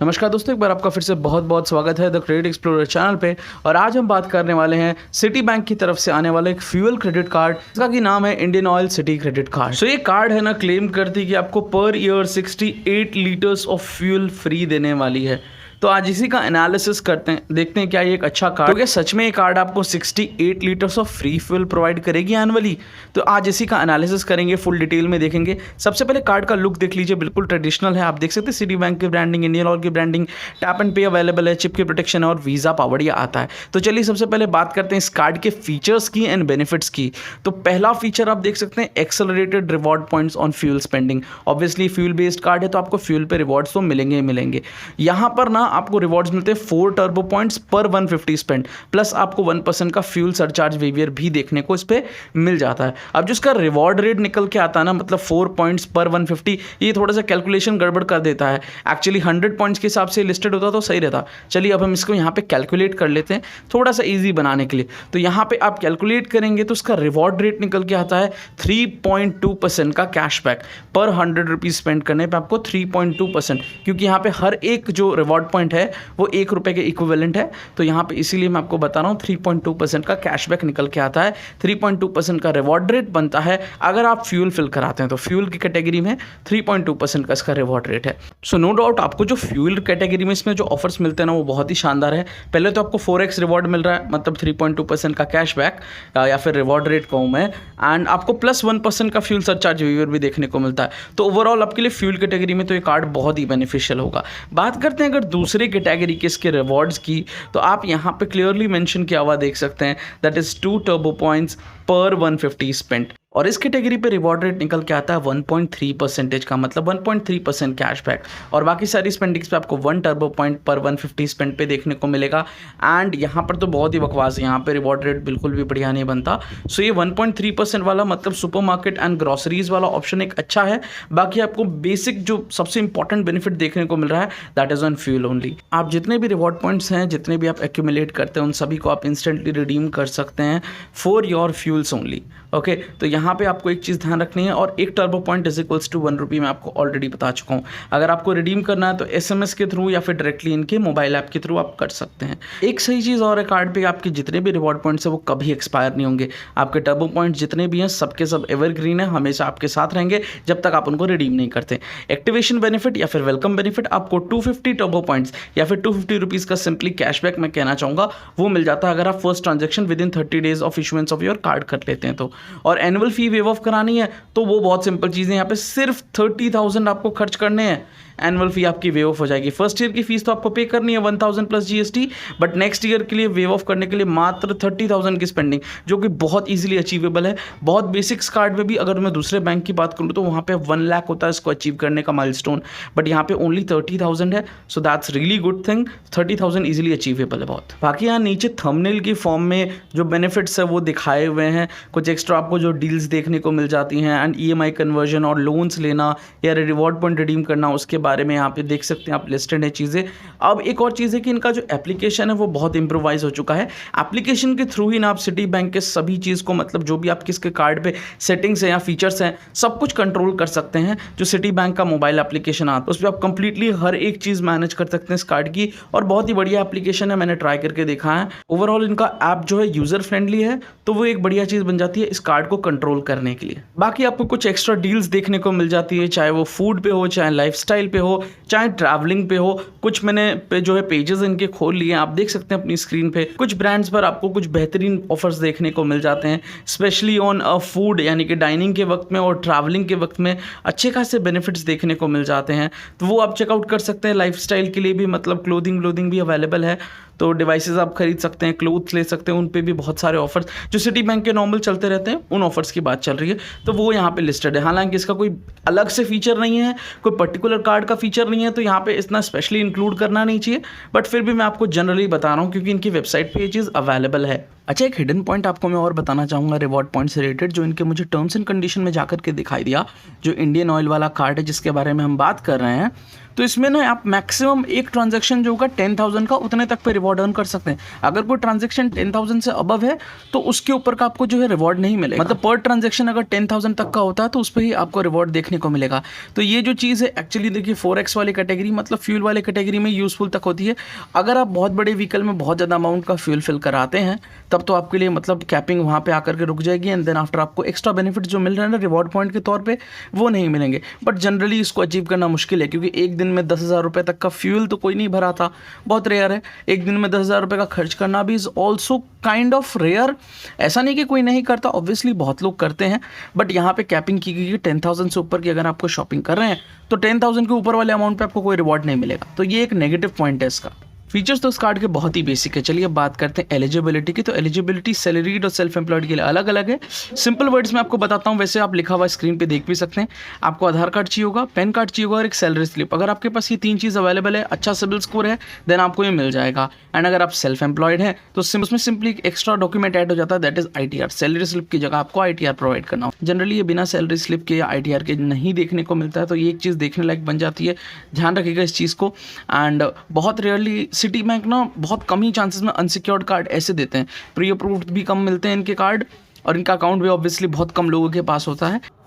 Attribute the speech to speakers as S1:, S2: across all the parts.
S1: नमस्कार दोस्तों, एक बार आपका फिर से बहुत बहुत स्वागत है द क्रेडिट एक्सप्लोरर चैनल पे। और आज हम बात करने वाले हैं सिटी बैंक की तरफ से आने वाले एक फ्यूल क्रेडिट कार्ड, जिसका की नाम है Indian oil city credit card. तो ये कार्ड है ना, क्लेम करती है कि आपको per year 68 litres of fuel free देने वाली है। तो आज इसी का एनालिसिस करते हैं, देखते हैं क्या ये एक अच्छा कार्ड, तो क्या सच में ये कार्ड आपको 68 litres of free fuel provide करेगी एनुअली। तो आज इसी का एनालिसिस करेंगे, फुल डिटेल में देखेंगे। सबसे पहले कार्ड का लुक देख लीजिए, बिल्कुल ट्रेडिशनल है। आप देख सकते हैं सिटी बैंक की ब्रांडिंग, इंडियन ऑयल की ब्रांडिंग, टैप एंड पे अवेलेबल है, चिप की प्रोटेक्शन और वीज़ा पावर्ड ये आता है। तो चलिए सबसे पहले बात करते हैं इस कार्ड के फीचर्स की एंड बेनिफिट्स की। तो पहला फीचर आप देख सकते हैं accelerated reward points on fuel spending. Obviously fuel based card है तो आपको फ्यूल पे रिवॉर्ड्स तो मिलेंगे ही मिलेंगे। यहाँ पर ना आपको रिवॉर्ड्स मिलते हैं 4 टर्बो पॉइंट्स पर 150 स्पेंड, प्लस आपको 1% का फ्यूल सरचार्ज वेवियर भी देखने को इस पे मिल जाता है। अब जो इसका रिवॉर्ड रेट निकल के आता है ना, मतलब 4 पॉइंट्स पर 150, ये थोड़ा सा कैलकुलेशन गड़बड़ कर देता है। एक्चुअली 100 पॉइंट्स के हिसाब से लिस्टेड होता तो सही रहता। चलिए अब हम इसको यहाँ पे कैलकुलेट कर लेते हैं, थोड़ा सा ईजी बनाने के लिए। तो यहाँ पे आप कैलकुलेट करेंगे तो उसका रिवॉर्ड रेट निकल के आता है 3.2% का कैशबैक पर 100 रुपीज़ स्पेंड करने पे आपको 3.2%, क्योंकि यहाँ पे हर एक जो रिवॉर्ड पॉइंट है वो ₹1 के इक्विवेलेंट है। तो यहाँ पे इसीलिए मैं आपको बता रहा हूँ 3.2% का कैशबैक निकल के आता है, 3.2% का रिवॉर्ड रेट बनता है अगर आप फ्यूल फिल कराते हैं। तो फ्यूल की कैटेगरी में 3.2% का इसका रिवॉर्ड रेट है। सो नो डाउट आपको जो फ्यूल कैटेगरी में इसमें जो ऑफर्स मिलते हैं ना, वो बहुत ही शानदार है। पहले तो आपको 4x रिवॉर्ड मिल रहा है, मतलब 3.2% का कैशबैक या फिर रिवॉर्ड रेट कहूँ मैं, एंड आपको प्लस 1% का फ्यूल सरचार्ज वेवियर भी देखने को मिलता है। तो ओवरऑल आपके लिए फ्यूल कैटेगरी में तो ये कार्ड बहुत ही बेनिफिशियल होगा। बात करते हैं अगर दूसरे कैटेगरी के इसके रिवॉर्ड्स की, तो आप यहाँ पे क्लियरली मेंशन किया हुआ देख सकते हैं, दैट इज 2 टर्बो पॉइंट्स पर 150 स्पेंट। और इस कैटेगरी पे रिवॉर्ड रेट निकल के आता है 1.3% का, मतलब 1.3% कैशबैक। और बाकी सारी स्पेंडिंग्स पे आपको 1 टर्बो पॉइंट पर 150 स्पेंड पे देखने को मिलेगा। एंड यहाँ पर तो बहुत ही बकवास है, यहाँ पे रिवॉर्ड रेट बिल्कुल भी बढ़िया नहीं बनता। सो ये 1.3% वाला, मतलब सुपरमार्केट एंड ग्रॉसरीज वाला ऑप्शन एक अच्छा है। बाकी आपको बेसिक जो सबसे इंपॉर्टेंट बेनिफिट देखने को मिल रहा है, that is on fuel only. आप जितने भी रिवॉर्ड पॉइंट्स हैं, जितने भी आप एक्यूमुलेट करते हैं, उन सभी को आप इंस्टेंटली रिडीम कर सकते हैं for your fuels only. Okay, तो यहाँ पे आपको एक चीज़ ध्यान रखनी है, और 1 turbo point is equals to 1 rupee मैं आपको ऑलरेडी बता चुका हूँ। अगर आपको रिडीम करना है तो SMS के थ्रू या फिर डायरेक्टली इनके मोबाइल ऐप के थ्रू आप कर सकते हैं। एक सही चीज़ और है, कार्ड पे आपके जितने भी रिवॉर्ड पॉइंट्स है वो कभी एक्सपायर नहीं होंगे। आपके टर्बो पॉइंट्स जितने भी हैं सबके सब एवरग्रीन है, हमेशा आपके साथ रहेंगे जब तक आप उनको रिडीम नहीं करते। एक्टिवेशन बेनिफिट या फिर वेलकम बेनिफिट आपको 250 टर्बो पॉइंट्स या फिर 250 रुपीज़ का सिंपली कैशबैक मैं कहना चाहूँगा, वो मिल जाता है अगर आप first transaction with in 30 days of issuance of your card कर लेते हैं तो। और एनुअल फी वेव ऑफ करानी है तो वो बहुत सिंपल चीज़ है, यहाँ पे सिर्फ 30,000 आपको खर्च करने हैं, एनुअल फी आपकी वेव ऑफ हो जाएगी। फर्स्ट ईयर की फीस तो आपको पे करनी है 1000 plus GST, but next year के लिए वेव ऑफ करने के लिए मात्र 30,000 की स्पेंडिंग, जो कि बहुत इजीली अचीवेबल है। बहुत बेसिक्स कार्ड में भी अगर मैं दूसरे बैंक की बात करूँ तो वहाँ पे 1 लाख होता है इसको अचीव करने का माइलस्टोन, बट यहाँ पे ओनली 30,000 है। So that's really good thing, 30,000 easily achievable है बहुत। बाकी यहाँ नीचे थंबनेल की फॉर्म में जो बेनिफिट्स है वो दिखाए हुए हैं, कुछ एक्स्ट्रा आपको जो डील्स देखने को मिल जाती हैं, एंड EMI कन्वर्जन और लोन्स लेना या रिवॉर्ड पॉइंट रिडीम करना, उसके बारे में यहाँ पे देख सकते हैं आप, लिस्टेड है चीज़ें। अब एक और चीज़ है कि इनका जो एप्लीकेशन है वो बहुत इंप्रोवाइज हो चुका है। एप्लीकेशन के थ्रू ही ना आप सिटी बैंक के सभी चीज़ को, मतलब जो भी आप किसके कार्ड पे सेटिंग्स हैं या फीचर्स हैं, सब कुछ कंट्रोल कर सकते हैं। जो सिटी बैंक का मोबाइल एप्लीकेशन आता है उस पर आप कंप्लीटली हर एक चीज़ मैनेज कर सकते हैं इस कार्ड की, और बहुत ही बढ़िया एप्लीकेशन है, मैंने ट्राई करके देखा है। ओवरऑल इनका ऐप जो है यूज़र फ्रेंडली है, तो वो एक बढ़िया चीज़ बन जाती है इस कार्ड को कंट्रोल करने के लिए। बाकी आपको कुछ एक्स्ट्रा डील्स देखने को मिल जाती है, चाहे वो फूड पे हो, चाहे लाइफस्टाइल पे हो, चाहे ट्रैवलिंग पे हो। कुछ मैंने जो है पेजेस इनके खोल लिए, आप देख सकते हैं अपनी स्क्रीन पे। कुछ ब्रांड्स पर आपको कुछ बेहतरीन ऑफर्स देखने को मिल जाते हैं, स्पेशली ऑन फूड, यानी कि डाइनिंग के वक्त में और ट्रैवलिंग के वक्त में अच्छे खासे बेनिफिट्स देखने को मिल जाते हैं। तो वो आप चेकआउट कर सकते हैं। लाइफस्टाइल के लिए भी, मतलब क्लोथिंग भी अवेलेबल है, तो डिवाइसेस आप खरीद सकते हैं, क्लोथ्स ले सकते हैं, उन पे भी बहुत सारे ऑफर्स जो सिटी बैंक के नॉर्मल चलते रहते हैं, उन ऑफर्स की बात चल रही है, तो वो यहाँ पे लिस्टेड है। हालांकि इसका कोई अलग से फीचर नहीं है, कोई पर्टिकुलर कार्ड का फीचर नहीं है, तो यहाँ पे इतना स्पेशली इंक्लूड करना नहीं चाहिए, बट फिर भी मैं आपको जनरली बता रहा हूँ क्योंकि इनकी वेबसाइट पे ये चीज़ अवेलेबल है। अच्छा, एक हिडन पॉइंट आपको मैं और बताना चाहूँगा रिवॉर्ड पॉइंट से रिलेटेड, जो इनके मुझे टर्म्स एंड कंडीशन में जाकर के दिखाई दिया, जो इंडियन ऑयल वाला कार्ड है जिसके बारे में हम बात कर रहे हैं। तो इसमें ना आप मैक्सिमम एक ट्रांजैक्शन जो होगा 10,000 का, उतने तक पे रिवॉर्ड अर्न कर सकते हैं। अगर कोई ट्रांजैक्शन 10,000 से अबव है तो उसके ऊपर का आपको जो है रिवॉर्ड नहीं मिलेगा। मतलब पर ट्रांजैक्शन अगर 10,000 तक का होता है तो उस पर ही आपको रिवॉर्ड देखने को मिलेगा। तो ये जो चीज़ है एक्चुअली देखिए 4x वाली कैटेगरी, मतलब फ्यूल वाले कैटेगरी में यूजफुल तक होती है। अगर आप बहुत बड़े व्हीकल में बहुत ज़्यादा अमाउंट का फ्यूल फिल कराते हैं तब तो आपके लिए मतलब कैपिंग वहाँ पे आकर के रुक जाएगी, एंड देन आफ्टर आपको एक्स्ट्रा बेनिफिट जो मिल रहे हैं ना रिवॉर्ड पॉइंट के तौर पे वो नहीं मिलेंगे। बट जनरली इसको अचीव करना मुश्किल है, क्योंकि एक दिन में 10,000 रुपये तक का फ्यूल तो कोई नहीं भराता, बहुत रेयर है। एक दिन में 10,000 रुपये का खर्च करना भी is also kind of rare. ऐसा नहीं कि कोई नहीं करता, ऑब्वियसली बहुत लोग करते हैं, बट यहाँ पे कैपिंग की गई है 10,000 से ऊपर की। अगर आपको शॉपिंग कर रहे हैं तो 10,000 के ऊपर वाले अमाउंट पे आपको कोई रिवॉर्ड नहीं मिलेगा। तो ये एक नेगेटिव पॉइंट है इसका। फीचर्स तो इस कार्ड के बहुत ही बेसिक है। चलिए अब बात करते हैं एलिजिबिलिटी की। तो एलिजिबिलिटी सैलरीड और सेल्फ एम्प्लॉयड के लिए अलग अलग है। सिंपल वर्ड्स में आपको बताता हूँ, वैसे आप लिखा हुआ स्क्रीन पे देख भी सकते हैं। आपको आधार कार्ड चाहिए होगा, पैन कार्ड चाहिए होगा और एक सैलरी स्लिप। अगर आपके पास ये तीन चीज़ अवेलेबल है, अच्छा सिबिल स्कोर है, देन आपको ये मिल जाएगा। एंड अगर आप सेल्फ एम्प्लॉयड हैं तो उसमें सिंपली एक एक्स्ट्रा डॉक्यूमेंट ऐड हो जाता है, that is ITR। Salary slip की जगह आपको ITR प्रोवाइड करना हो। जनरली ये बिना सैलरी स्लिप के या ITR के नहीं देखने को मिलता है, तो ये एक चीज़ देखने लायक बन जाती है। ध्यान रखिएगा इस चीज़ को। एंड बहुत रेयरली सिटी बैंक ना बहुत कम ही चांसेस में अनसिक्योर्ड कार्ड ऐसे देते हैं। प्री अप्रूव्ड भी कम मिलते हैं इनके कार्ड, और इनका अकाउंट भी ऑब्वियसली बहुत कम लोगों के पास होता है।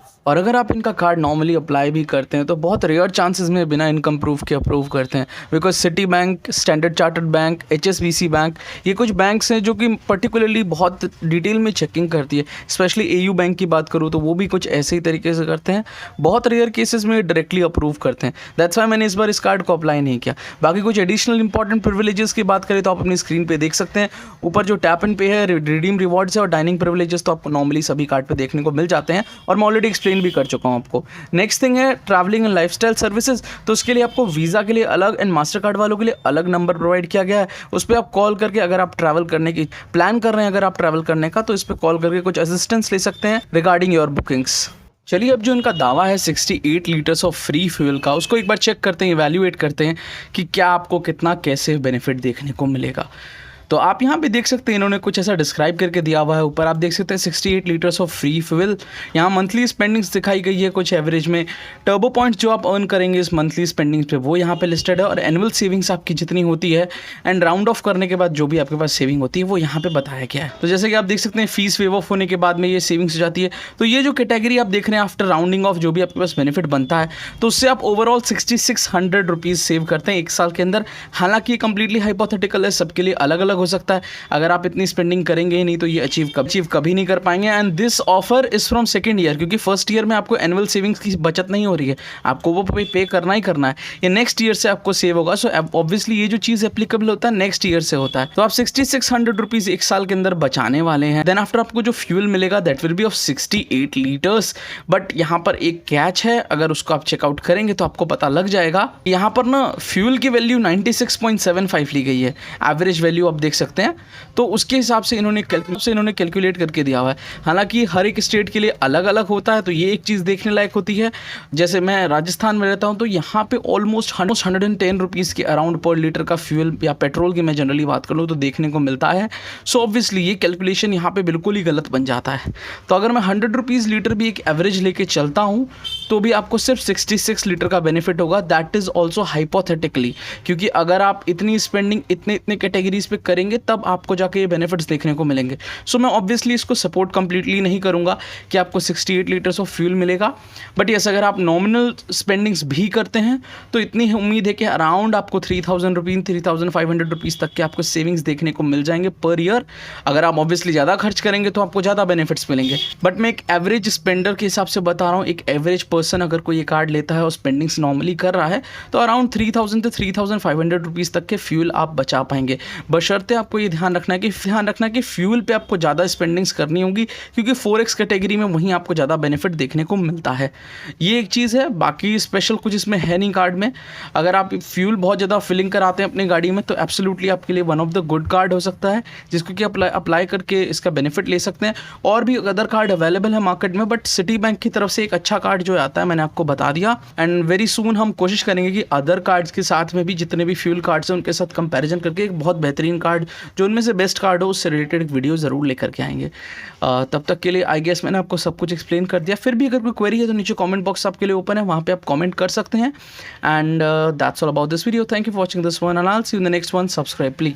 S1: और अगर आप इनका कार्ड नॉर्मली अप्लाई भी करते हैं तो बहुत रेयर चांसेस में बिना इनकम प्रूफ के अप्रूव करते हैं। Because city bank, standard chartered bank, HSBC bank, ये कुछ बैंक्स हैं जो कि पर्टिकुलरली बहुत डिटेल में चेकिंग करती है। स्पेशली AU बैंक की बात करूँ तो वो भी कुछ ऐसे ही तरीके से करते हैं। बहुत रेयर केसेस में डायरेक्टली अप्रूव करते हैं। दैट्स वाई मैंने इस बार इस कार्ड को अप्लाई नहीं किया। बाकी कुछ एडिशनल इंपॉर्टेंट प्रिविलेजेस की बात करें तो आप अपनी स्क्रीन पर देख सकते हैं। ऊपर जो टैप एंड पे है, रिडीम रिवॉर्ड्स है और डाइनिंग प्रिविलेजेस तो आपको नॉर्मली सभी कार्ड पर देखने को मिल जाते हैं, और मैं ऑलरेडी एक्सप्लेन भी कर चुका हूँ आपको। नेक्स्ट थिंग है ट्रैवलिंग एंड लाइफस्टाइल सर्विसेज। तो उसके लिए आपको वीज़ा के लिए अलग एंड मास्टर कार्ड वालों के लिए अलग नंबर प्रोवाइड किया गया है। उस पर आप कॉल करके, अगर आप ट्रैवल करने की प्लान कर रहे हैं, अगर आप ट्रैवल करने का, तो इस पर कॉल करके कुछ असिस्टेंस ले सकते हैं रिगार्डिंग योर बुकिंग्स। चलिए अब जो इनका दावा है 68 लीटर्स ऑफ फ्री फ्यूल का, उसको एक बार चेक करते हैं, इवैल्यूएट करते हैं कि क्या आपको कितना कैसे बेनिफिट देखने को मिलेगा। तो आप यहाँ पे देख सकते हैं इन्होंने कुछ ऐसा डिस्क्राइब करके दिया हुआ है। ऊपर आप देख सकते हैं 68 लीटर्स ऑफ फ्री फ्यूल। यहाँ मंथली स्पेंडिंग्स दिखाई गई है कुछ एवरेज में। टर्बो पॉइंट्स जो आप अर्न करेंगे इस मंथली स्पेंडिंग्स पे वो यहाँ पे लिस्टेड है, और एनुअल सेविंग्स आपकी जितनी होती है एंड राउंड ऑफ करने के बाद जो भी आपके पास सेविंग होती है वो यहाँ पे बताया गया है। तो जैसे कि आप देख सकते हैं फीस वेव ऑफ होने के बाद में ये सेविंग्स हो जाती है। तो ये जो कैटेगरी आप देख रहे हैं आफ्टर राउंडिंग ऑफ जो भी आपके पास बेनिफिट बनता है, तो उससे आप ओवरऑल 6600 रुपीज़ सेव करते हैं एक साल के अंदर। हालांकि ये कंप्लीटली हाइपोथेटिकल है, सबके लिए अलग अलग हो सकता है। अगर आप इतनी स्पेंडिंग करेंगे ही नहीं तो ये अचीव कभी नहीं कर पाएंगे। And this offer is from second year, क्योंकि फर्स्ट ईयर में आपको एनुअल सेविंग्स की बचत नहीं हो रही है, आपको वो पे करना ही करना है। ये नेक्स्ट ईयर से आपको सेव होगा। सो ऑब्वियसली ये जो चीज़ एप्लीकेबल होता है नेक्स्ट ईयर से होता है। तो आप 6600 रुपीज़ एक साल के अंदर बचाने वाले हैं। देन आफ्टर आपको जो फ्यूल मिलेगा that will be of 68 litres. But यहाँ पर एक कैच है, अगर उसको आप चेकआउट करेंगे तो आपको पता लग जाएगा। यहाँ पर ना फ्यूल की वैल्यू 96.75 ली गई है, एवरेज वैल्यू आप देख सकते हैं। तो उसके हिसाब से इन्होंने कैलकुलेट करके दिया हुआ है। हालांकि हर एक स्टेट के लिए अलग अलग होता है, तो ये एक चीज़ देखने लायक होती है। जैसे मैं राजस्थान में रहता हूँ तो यहाँ पे ऑलमोस्ट 110 रुपीज़ के अराउंड पर लीटर का फ्यूल या पेट्रोल की मैं जनरली बात कर लूँ तो देखने को मिलता है। सो ऑब्वियसली ये कैलकुलेशन यहाँ पे बिल्कुल ही गलत बन जाता है। तो अगर मैं 100 रुपीज़ लीटर भी एक एवरेज लेके चलता हूँ तो भी आपको सिर्फ 66 लीटर का बेनिफिट होगा। दैट इज़ ऑल्सो हाइपोथेटिकली, क्योंकि अगर आप इतनी स्पेंडिंग इतने कैटेगरीज पे करेंगे तब आपको जाके ये बेनिफिट्स देखने को मिलेंगे। सो मैं ऑब्वियसली इसको सपोर्ट कंप्लीटली नहीं करूँगा कि आपको 68 लीटर्स ऑफ फ्यूल मिलेगा। बट यस, अगर आप नॉमिनल स्पेंडिंग्स भी करते हैं तो इतनी उम्मीद है कि अराउंड आपको 3000 रुपीज़ 3500 रुपीज़ तक के आपको सेविंग्स देखने को मिल जाएंगे पर ईयर। अगर आप ऑब्वियसली ज़्यादा खर्च करेंगे तो आपको ज़्यादा बेनिफिट्स मिलेंगे। बट मैं एक एवरेज स्पेंडर के हिसाब से बता रहा हूँ, एक एवरेज पर्सन अगर कोई ये कार्ड लेता है और स्पेंडिंग्स नॉर्मली कर रहा है तो अराउंड 3000 से 3500 रुपीज़ तक के फ्यूल आप बचा पाएंगे। बशर्ते आपको ये ध्यान रखना है कि फ्यूल पे आपको ज़्यादा स्पेंडिंग्स करनी होगी, क्योंकि 4x कैटेगरी में वहीं आपको ज़्यादा बेनिफिट देखने को मिलता है। ये एक चीज़ है। बाकी स्पेशल कुछ इसमें है नहीं कार्ड में। अगर आप फ्यूल बहुत ज़्यादा फिलिंग कराते हैं अपनी गाड़ी में तो एब्सोल्युटली आपके लिए one of the good card हो सकता है, जिसको कि अप्लाई करके इसका बेनिफिट ले सकते हैं। और भी अदर कार्ड अवेलेबल है मार्केट में, बट सिटी बैंक की तरफ से एक अच्छा कार्ड जो आता है मैंने आपको बता दिया। एंड वेरी सून हम कोशिश करेंगे कि अदर कार्ड्स के साथ में भी जितने भी फ्यूल कार्ड्स हैं उनके साथ कंपैरिजन करके एक बहुत बेहतरीन कार्ड कार्ड, जो उनमें से बेस्ट कार्ड हो उससे रिलेटेड एक वीडियो ज़रूर लेकर के आएंगे। तब तक के लिए आई गेस मैंने आपको सब कुछ एक्सप्लेन कर दिया। फिर भी अगर कोई क्वेरी है तो नीचे कमेंट बॉक्स आपके लिए ओपन है, वहाँ पे आप कमेंट कर सकते हैं। And that's all about this video. Thank you for watching this one and I will see you in the next one. Subscribe please.